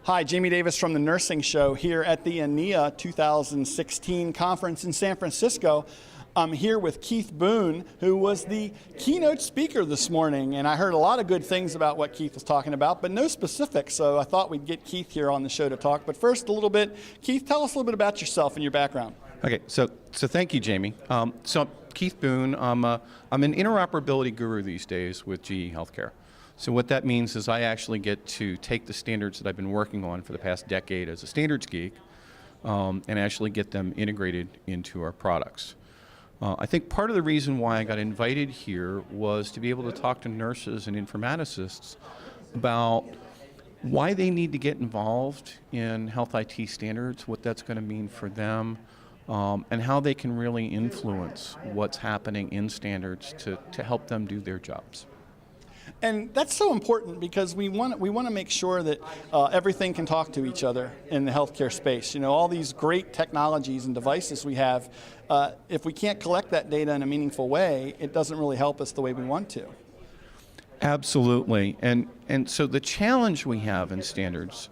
Hi, Jamie Davis from the Nursing Show here at the ANEA 2016 conference in San Francisco. I'm here with Keith Boone, who was the keynote speaker this morning, and I heard a lot of good things about what Keith was talking about, but no specifics, so I thought we'd get Keith here on the show to talk. But first, a little bit, Keith, tell us a little bit about yourself and your background. Okay, so thank you, Jamie. So Keith Boone, I'm an interoperability guru these days with GE Healthcare. So what that means is I actually get to take the standards that I've been working on for the past decade as a standards geek and actually get them integrated into our products. I think part of the reason why I got invited here was to be able to talk to nurses and informaticists about why they need to get involved in health IT standards, what that's going to mean for them, and how they can really influence what's happening in standards to help them do their jobs. And that's so important because we want to make sure that everything can talk to each other in the healthcare space. You know, all these great technologies and devices we have, if we can't collect that data in a meaningful way, it doesn't really help us the way we want to. Absolutely. And so the challenge we have in standards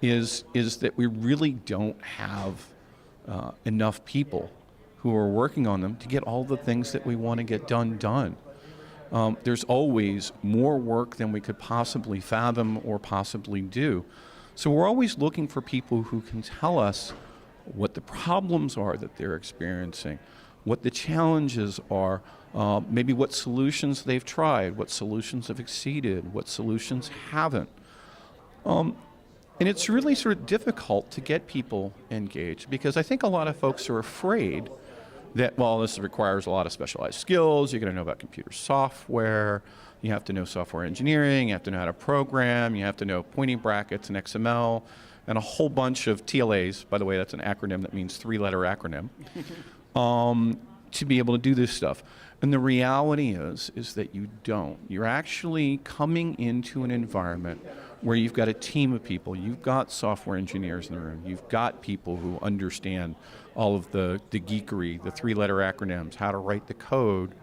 is that we really don't have enough people who are working on them to get all the things that we want to get done. There's always more work than we could possibly fathom or possibly do. So we're always looking for people who can tell us what the problems are that they're experiencing, what the challenges are, maybe what solutions they've tried, what solutions have exceeded, what solutions haven't. And it's really sort of difficult to get people engaged because I think a lot of folks are afraid that, well, this requires a lot of specialized skills. You're going to know about computer software. You have to know software engineering. You have to know how to program. You have to know pointing brackets and XML and a whole bunch of TLAs. By the way, that's an acronym that means three-letter acronym to be able to do this stuff. And the reality is that you don't. You're actually coming into an environment where you've got a team of people. You've got software engineers in the room. You've got people who understand all of the geekery, the three-letter acronyms, how to write the code.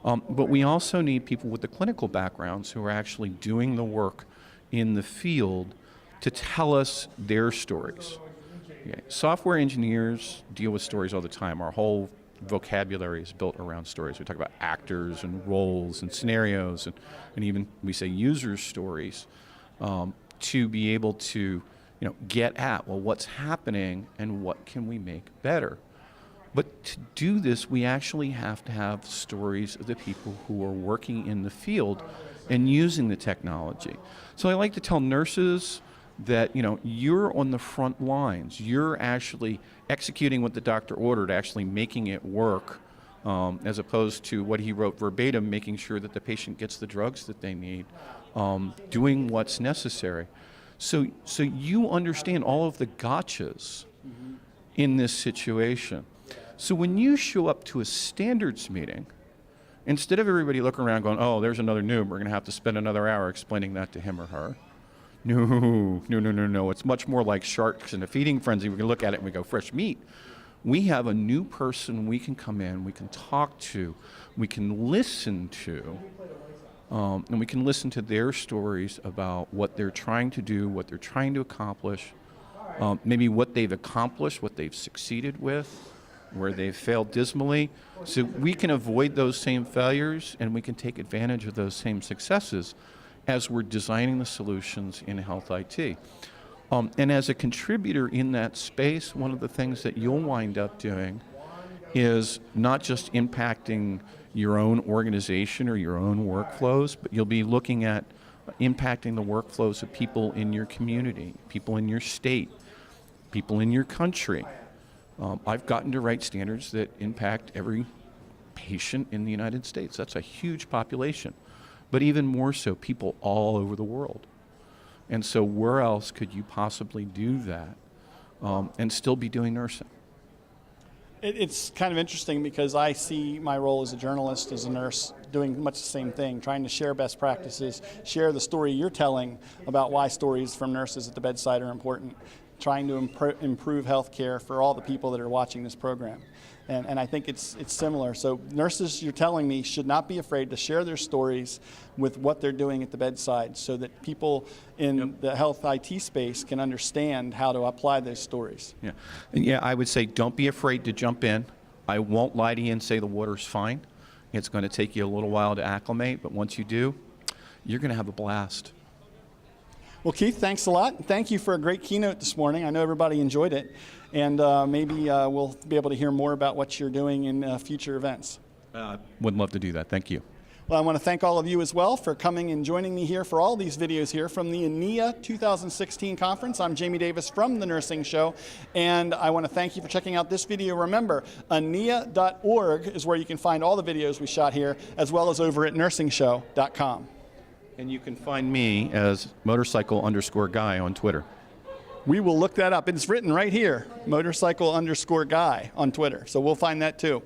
But we also need people with the clinical backgrounds who are actually doing the work in the field to tell us their stories. Okay. Software engineers deal with stories all the time. Our whole vocabulary is built around stories. We talk about actors and roles and scenarios and even we say user stories to be able to get at, well, what's happening and what can we make better. But to do this, we actually have to have stories of the people who are working in the field and using the technology. So I like to tell nurses that you're on the front lines. You're actually executing what the doctor ordered, actually making it work, as opposed to what he wrote verbatim, making sure that the patient gets the drugs that they need, doing what's necessary. So you understand all of the gotchas in this situation. So when you show up to a standards meeting, instead of everybody looking around going, oh, there's another noob, we're going to have to spend another hour explaining that to him or her. No. It's much more like sharks in a feeding frenzy. We can look at it and we go, fresh meat. We have a new person we can come in, we can talk to, we can listen to, and we can listen to their stories about what they're trying to do, what they're trying to accomplish, maybe what they've accomplished, what they've succeeded with, where they've failed dismally. So we can avoid those same failures and we can take advantage of those same successes as we're designing the solutions in health IT. And as a contributor in that space, one of the things that you'll wind up doing is not just impacting your own organization or your own workflows, but you'll be looking at impacting the workflows of people in your community, people in your state, people in your country. I've gotten to write standards that impact every patient in the United States. That's a huge population, but even more so, people all over the world. And so where else could you possibly do that and still be doing nursing? It's kind of interesting because I see my role as a journalist, as a nurse, doing much the same thing, trying to share best practices, share the story you're telling about why stories from nurses at the bedside are important, trying to improve health care for all the people that are watching this program. And I think it's similar. So nurses, you're telling me, should not be afraid to share their stories with what they're doing at the bedside so that people in the health IT space can understand how to apply those stories. Yeah. And yeah, I would say don't be afraid to jump in. I won't lie to you and say the water's fine. It's going to take you a little while to acclimate, but once you do, you're going to have a blast. Well, Keith, thanks a lot. Thank you for a great keynote this morning. I know everybody enjoyed it, and maybe we'll be able to hear more about what you're doing in future events. Would love to do that. Thank you. Well, I want to thank all of you as well for coming and joining me here for all these videos here from the ANIA 2016 conference. I'm Jamie Davis from The Nursing Show, and I want to thank you for checking out this video. Remember, ania.org is where you can find all the videos we shot here, as well as over at NursingShow.com. And you can find me as motorcycle_guy on Twitter. We will look that up. It's written right here, motorcycle_guy on Twitter. So we'll find that too.